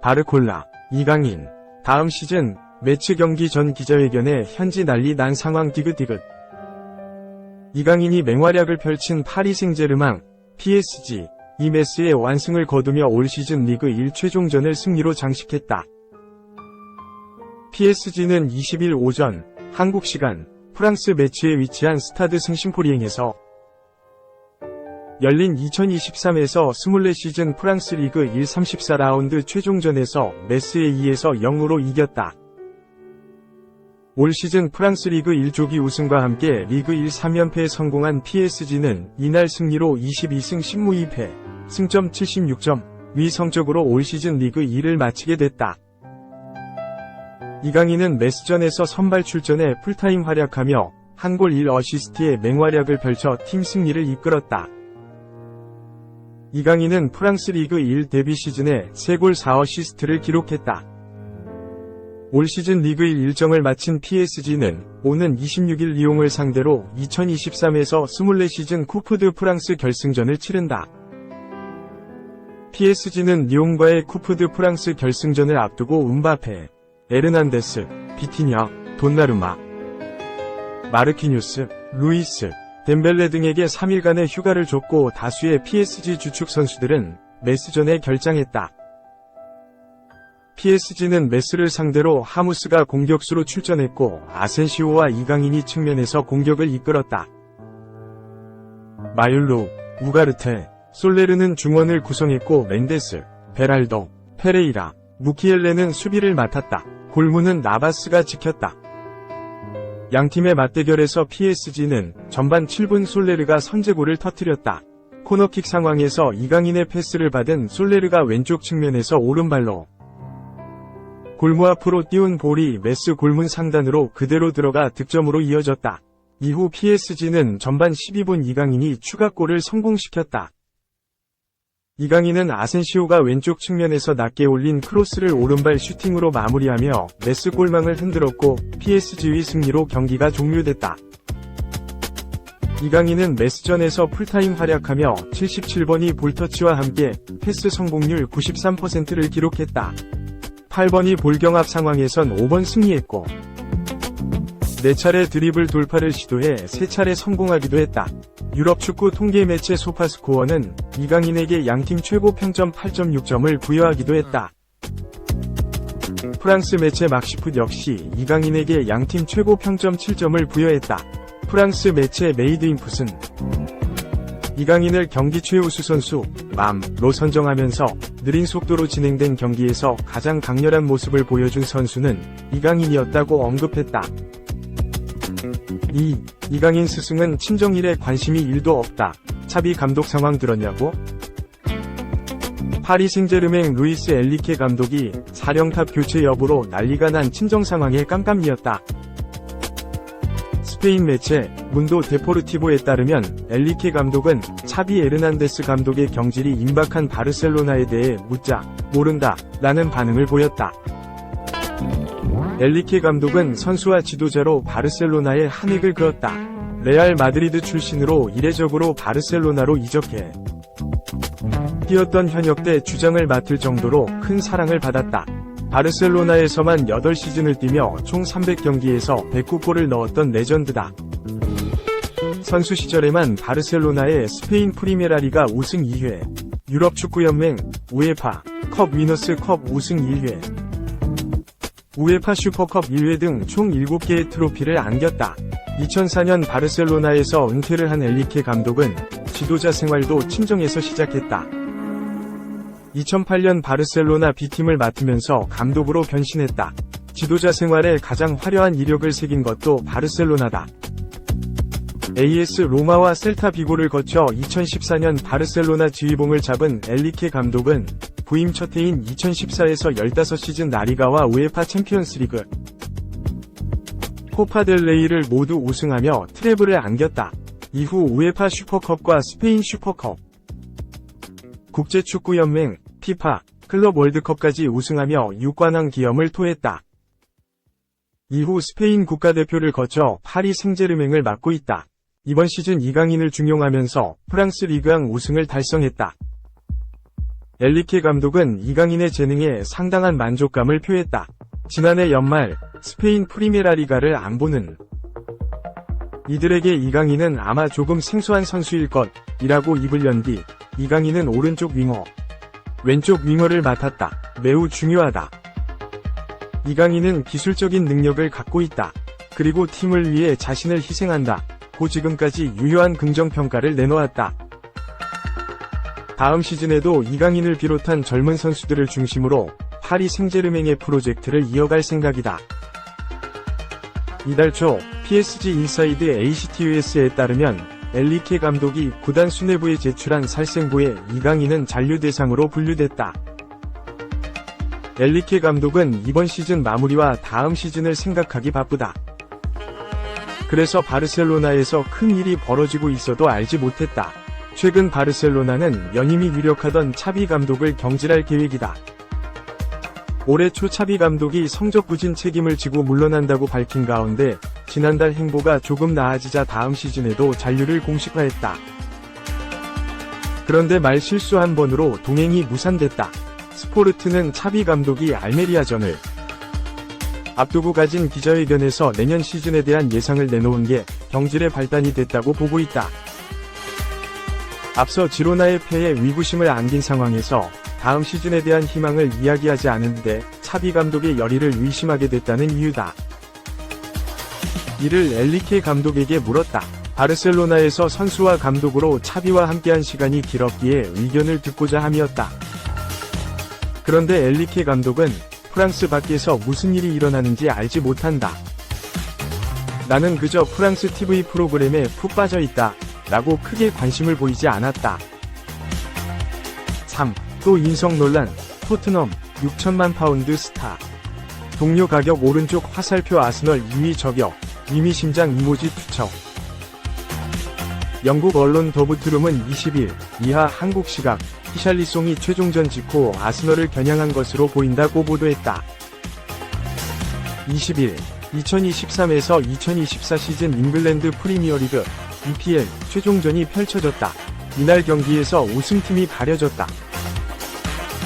바르콜라, 이강인. 다음 시즌 매치 경기 전 기자회견에 현지 난리 난 상황 디귿디귿. 이강인이 맹활약을 펼친 파리 생제르맹, PSG, 이 메스의 완승을 거두며 올 시즌 리그 1 최종전을 승리로 장식했다. PSG는 20일 오전 한국 시간 프랑스 매치에 위치한 스타드 승심포리eng에서 열린 2023에서 24시즌 프랑스 리그 1 34라운드 최종전에서 메스에 2에서 0으로 이겼다. 올 시즌 프랑스 리그 1조기 우승과 함께 리그 1 3연패에 성공한 PSG는 이날 승리로 22승 10무 2패, 승점 76점, 위 성적으로 올 시즌 리그 2를 마치게 됐다. 이강인은 메스전에서 선발 출전해 풀타임 활약하며 한 골 1어시스트의 맹활약을 펼쳐 팀 승리를 이끌었다. 이강인은 프랑스 리그 1 데뷔 시즌에 3골 4어시스트를 기록했다. 올 시즌 리그 1 일정을 마친 PSG는 오는 26일 리옹을 상대로 2023에서 24시즌 쿠프 드 프랑스 결승전을 치른다. PSG는 리옹과의 쿠프 드 프랑스 결승전을 앞두고 음바페, 에르난데스, 비티냐, 돈나루마, 마르키뉴스, 루이스, 덴벨레 등에게 3일간의 휴가를 줬고 다수의 PSG 주축 선수들은 메스전에 결장했다. PSG는 메스를 상대로 하무스가 공격수로 출전했고 아센시오와 이강인이 측면에서 공격을 이끌었다. 마율로, 우가르테, 솔레르는 중원을 구성했고 멘데스, 베랄도, 페레이라, 무키엘레는 수비를 맡았다. 골문은 나바스가 지켰다. 양팀의 맞대결에서 PSG는 전반 7분 솔레르가 선제골을 터뜨렸다. 코너킥 상황에서 이강인의 패스를 받은 솔레르가 왼쪽 측면에서 오른발로 골무 앞으로 띄운 볼이 메스 골문 상단으로 그대로 들어가 득점으로 이어졌다. 이후 PSG는 전반 12분 이강인이 추가골을 성공시켰다. 이강인은 아센시오가 왼쪽 측면에서 낮게 올린 크로스를 오른발 슈팅으로 마무리하며 메스 골망을 흔들었고 PSG의 승리로 경기가 종료됐다. 이강인은 메스전에서 풀타임 활약하며 77번이 볼터치와 함께 패스 성공률 93%를 기록했다. 8번이 볼경합 상황에선 5번 승리했고 4차례 드리블 돌파를 시도해 3차례 성공하기도 했다. 유럽 축구 통계 매체 소파스코어는 이강인에게 양팀 최고 평점 8.6점을 부여하기도 했다. 프랑스 매체 막시풋 역시 이강인에게 양팀 최고 평점 7점을 부여했다. 프랑스 매체 메이드인풋은 이강인을 경기 최우수 선수, 맘로 선정하면서 느린 속도로 진행된 경기에서 가장 강렬한 모습을 보여준 선수는 이강인이었다고 언급했다. 이강인 스승은 친정일에 관심이 1도 없다. 차비 감독 상황 들었냐고? 파리 생제르맹 루이스 엘리케 감독이 사령탑 교체 여부로 난리가 난 친정 상황에 깜깜이었다. 스페인 매체 문도 데포르티보에 따르면 엘리케 감독은 차비 에르난데스 감독의 경질이 임박한 바르셀로나에 대해 묻자 모른다 라는 반응을 보였다. 엘리케 감독은 선수와 지도자로 바르셀로나에 한 획을 그었다. 레알 마드리드 출신으로 이례적으로 바르셀로나로 이적해 뛰었던 현역 때 주장을 맡을 정도로 큰 사랑을 받았다. 바르셀로나에서만 8시즌을 뛰며 총 300경기에서 109골을 넣었던 레전드다. 선수 시절에만 바르셀로나의 스페인 프리메라리가 우승 2회, 유럽 축구연맹, 우에파, 컵 위너스 컵 우승 1회, 우에파 슈퍼컵 1회 등 총 7개의 트로피를 안겼다. 2004년 바르셀로나에서 은퇴를 한 엘리케 감독은 지도자 생활도 친정에서 시작했다. 2008년 바르셀로나 B팀을 맡으면서 감독으로 변신했다. 지도자 생활에 가장 화려한 이력을 새긴 것도 바르셀로나다. AS 로마와 셀타 비고를 거쳐 2014년 바르셀로나 지휘봉을 잡은 엘리케 감독은 부임 첫 해인 2014에서 15시즌 라리가와 우에파 챔피언스리그, 코파델레이를 모두 우승하며 트래블을 안겼다. 이후 우에파 슈퍼컵과 스페인 슈퍼컵, 국제축구연맹, 피파, 클럽 월드컵까지 우승하며 6관왕 기염을 토했다. 이후 스페인 국가대표를 거쳐 파리 생제르맹을 맡고 있다. 이번 시즌 이강인을 중용하면서 프랑스 리그왕 우승을 달성했다. 엘리케 감독은 이강인의 재능에 상당한 만족감을 표했다. 지난해 연말 스페인 프리메라 리가를 안 보는 이들에게 이강인은 아마 조금 생소한 선수일 것이라고 입을 연 뒤 이강인은 오른쪽 윙어, 왼쪽 윙어를 맡았다. 매우 중요하다. 이강인은 기술적인 능력을 갖고 있다. 그리고 팀을 위해 자신을 희생한다. 고 지금까지 유효한 긍정평가를 내놓았다. 다음 시즌에도 이강인을 비롯한 젊은 선수들을 중심으로 파리 생제르맹의 프로젝트를 이어갈 생각이다. 이달 초 PSG 인사이드 ACTUS에 따르면 엘리케 감독이 구단 수뇌부에 제출한 살생부에 이강인은 잔류 대상으로 분류됐다. 엘리케 감독은 이번 시즌 마무리와 다음 시즌을 생각하기 바쁘다. 그래서 바르셀로나에서 큰 일이 벌어지고 있어도 알지 못했다. 최근 바르셀로나는 연임이 유력하던 차비 감독을 경질할 계획이다. 올해 초 차비 감독이 성적 부진 책임을 지고 물러난다고 밝힌 가운데 지난달 행보가 조금 나아지자 다음 시즌에도 잔류를 공식화했다. 그런데 말 실수 한 번으로 동행이 무산됐다. 스포르트는 차비 감독이 알메리아전을 앞두고 가진 기자회견에서 내년 시즌에 대한 예상을 내놓은 게 경질의 발단이 됐다고 보고 있다. 앞서 지로나의 패에 위구심을 안긴 상황에서 다음 시즌에 대한 희망을 이야기하지 않은데 차비 감독의 열의를 의심하게 됐다는 이유다. 이를 엘리케 감독에게 물었다. 바르셀로나에서 선수와 감독으로 차비와 함께한 시간이 길었기에 의견을 듣고자 함이었다. 그런데 엘리케 감독은 프랑스 밖에서 무슨 일이 일어나는지 알지 못한다. 나는 그저 프랑스 TV 프로그램에 푹 빠져있다. 라고 크게 관심을 보이지 않았다. 3. 또 인성 논란. 토트넘 6천만 파운드 스타. 동료 가격 오른쪽 화살표 아스널 2위 저격. 이미 심장 이모지 투척. 영국 언론 더부트룸은 20일 이하 한국 시각 히샬리송이 최종전 직후 아스널을 겨냥한 것으로 보인다고 보도했다. 20일 2023에서 2024 시즌 잉글랜드 프리미어리그 EPL 최종전이 펼쳐졌다. 이날 경기에서 우승팀이 가려졌다.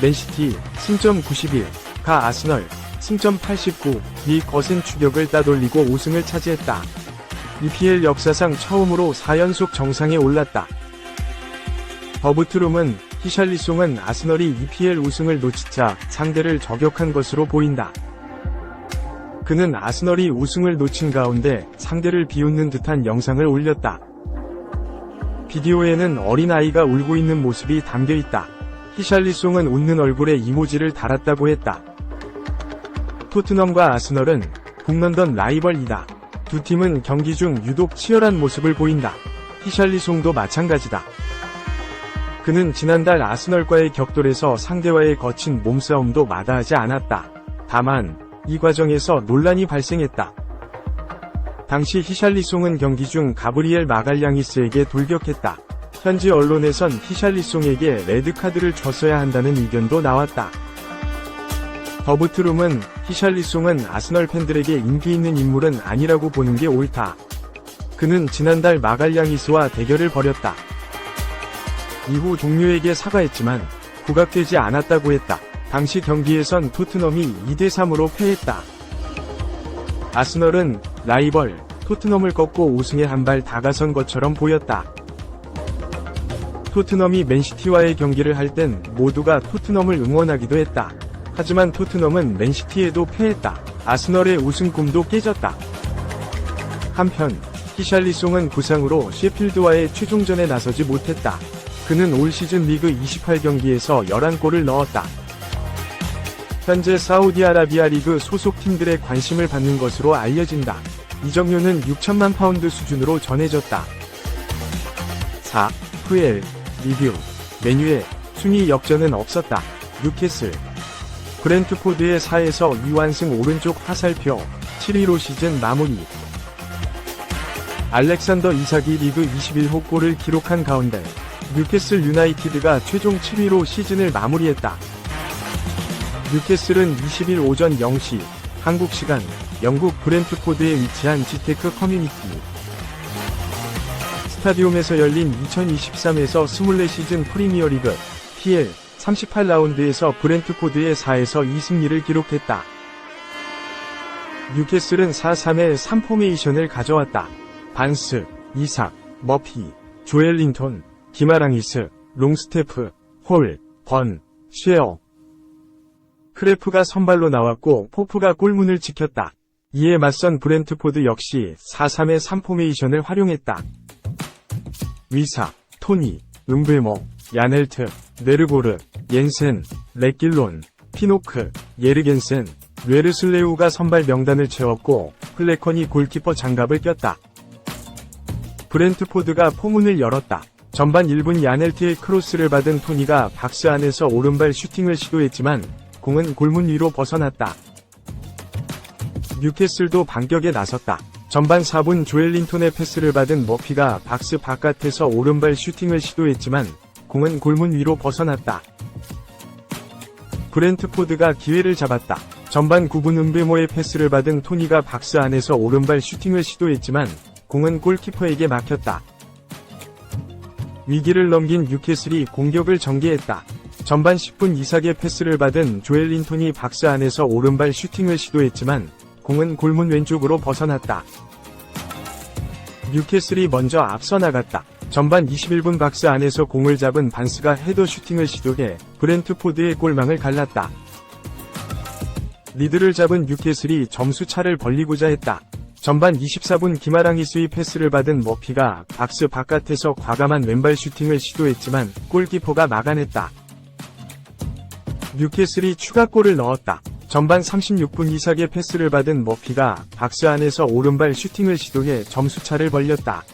맨시티 승점 91, 가 아스널 승점 89, 이 거센 추격을 따돌리고 우승을 차지했다. EPL 역사상 처음으로 4연속 정상에 올랐다. 더부트룸은 히샬리송은 아스널이 EPL 우승을 놓치자 상대를 저격한 것으로 보인다. 그는 아스널이 우승을 놓친 가운데 상대를 비웃는 듯한 영상을 올렸다. 비디오에는 어린아이가 울고 있는 모습이 담겨있다. 히샬리송은 웃는 얼굴에 이모지를 달았다고 했다. 토트넘과 아스널은 북런던 라이벌이다. 두 팀은 경기 중 유독 치열한 모습을 보인다. 히샬리송도 마찬가지다. 그는 지난달 아스널과의 격돌에서 상대와의 거친 몸싸움도 마다하지 않았다. 다만 이 과정에서 논란이 발생했다. 당시 히샬리송은 경기 중 가브리엘 마갈량이스에게 돌격했다. 현지 언론에선 히샬리송에게 레드카드를 줬어야 한다는 의견도 나왔다. 더부트룸은 히샬리송은 아스널 팬들에게 인기 있는 인물은 아니라고 보는 게 옳다. 그는 지난달 마갈량이스와 대결을 벌였다. 이후 동료에게 사과했지만 부각되지 않았다고 했다. 당시 경기에선 토트넘이 2대3으로 패했다. 아스널은 라이벌 토트넘을 꺾고 우승에 한 발 다가선 것처럼 보였다. 토트넘이 맨시티와의 경기를 할 땐 모두가 토트넘을 응원하기도 했다. 하지만 토트넘은 맨시티에도 패했다. 아스널의 우승 꿈도 깨졌다. 한편 히샬리송은 부상으로 셰필드와의 최종전에 나서지 못했다. 그는 올 시즌 리그 28경기에서 11골을 넣었다. 현재 사우디아라비아 리그 소속 팀들의 관심을 받는 것으로 알려진다. 이적료는 6천만 파운드 수준으로 전해졌다. 4. FL 리뷰. 맨유의 순위 역전은 없었다. 뉴캐슬 브렌트포드의 4에서 2완승 오른쪽 화살표 7위로 시즌 마무리. 알렉산더 이삭이 리그 21호 골을 기록한 가운데 뉴캐슬 유나이티드가 최종 7위로 시즌을 마무리했다. 뉴캐슬은 20일 오전 0시 한국 시간 영국 브렌트포드에 위치한 지테크 커뮤니티 스타디움에서 열린 2023에서 24 시즌 프리미어리그 PL 38라운드에서 브렌트포드의 4에서 2승리를 기록했다. 뉴캐슬은 4-3의 3포메이션을 가져왔다. 반스, 이삭, 머피, 조엘링턴, 기마랑이스, 롱스테프, 홀, 번, 쉐어. 크레프가 선발로 나왔고 포프가 골문을 지켰다. 이에 맞선 브렌트포드 역시 4-3의 3포메이션을 활용했다. 위사, 토니, 은베모, 야넬트, 네르고르, 옌센, 레길론, 피노크, 예르겐센, 뇌르슬레우가 선발 명단을 채웠고 플래컨이 골키퍼 장갑을 꼈다. 브렌트포드가 포문을 열었다. 전반 1분 야넬트의 크로스를 받은 토니가 박스 안에서 오른발 슈팅을 시도했지만 공은 골문 위로 벗어났다. 뉴캐슬도 반격에 나섰다. 전반 4분 조엘링턴의 패스를 받은 머피가 박스 바깥에서 오른발 슈팅을 시도했지만 공은 골문 위로 벗어났다. 브렌트포드가 기회를 잡았다. 전반 9분 은베모의 패스를 받은 토니가 박스 안에서 오른발 슈팅을 시도했지만 공은 골키퍼에게 막혔다. 위기를 넘긴 뉴캐슬이 공격을 전개했다. 전반 10분 이삭의 패스를 받은 조엘링턴이 박스 안에서 오른발 슈팅을 시도했지만 공은 골문 왼쪽으로 벗어났다. 뉴캐슬이 먼저 앞서 나갔다. 전반 21분 박스 안에서 공을 잡은 반스가 헤더 슈팅을 시도해 브렌트포드의 골망을 갈랐다. 리드를 잡은 뉴캐슬이 점수차를 벌리고자 했다. 전반 24분 기마랑이스의 패스를 받은 머피가 박스 바깥에서 과감한 왼발 슈팅을 시도했지만 골키퍼가 막아냈다. 뉴캐슬이 추가골을 넣었다. 전반 36분 이삭의 패스를 받은 머피가 박스 안에서 오른발 슈팅을 시도해 점수차를 벌렸다.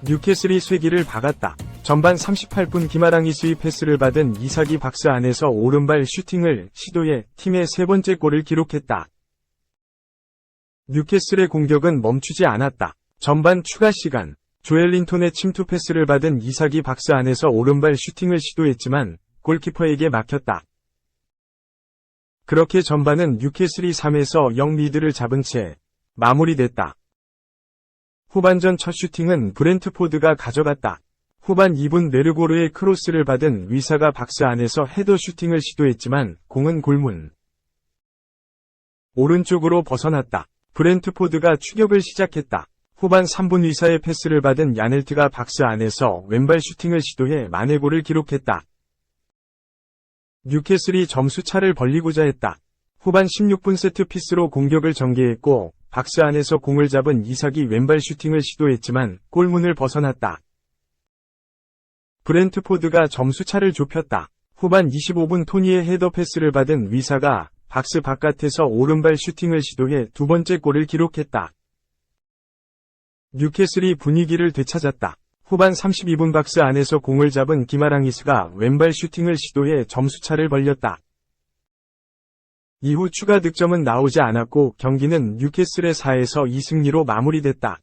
뉴캐슬이 쐐기를 박았다. 전반 38분 기마랑이스의 패스를 받은 이삭이 박스 안에서 오른발 슈팅을 시도해 팀의 세 번째 골을 기록했다. 뉴캐슬의 공격은 멈추지 않았다. 전반 추가 시간, 조엘링턴의 침투 패스를 받은 이삭이 박스 안에서 오른발 슈팅을 시도했지만 골키퍼에게 막혔다. 그렇게 전반은 뉴캐슬이 3에서 0 리드를 잡은 채 마무리됐다. 후반전 첫 슈팅은 브렌트포드가 가져갔다. 후반 2분 네르고르의 크로스를 받은 위사가 박스 안에서 헤더 슈팅을 시도했지만 공은 골문 오른쪽으로 벗어났다. 브렌트포드가 추격을 시작했다. 후반 3분 위사의 패스를 받은 야넬트가 박스 안에서 왼발 슈팅을 시도해 만회골을 기록했다. 뉴캐슬이 점수차를 벌리고자 했다. 후반 16분 세트피스로 공격을 전개했고 박스 안에서 공을 잡은 이삭이 왼발 슈팅을 시도했지만 골문을 벗어났다. 브렌트포드가 점수차를 좁혔다. 후반 25분 토니의 헤더 패스를 받은 위사가 박스 바깥에서 오른발 슈팅을 시도해 두 번째 골을 기록했다. 뉴캐슬이 분위기를 되찾았다. 후반 32분 박스 안에서 공을 잡은 기마랑이스가 왼발 슈팅을 시도해 점수차를 벌렸다. 이후 추가 득점은 나오지 않았고 경기는 뉴캐슬의 4에서 2승리로 마무리됐다.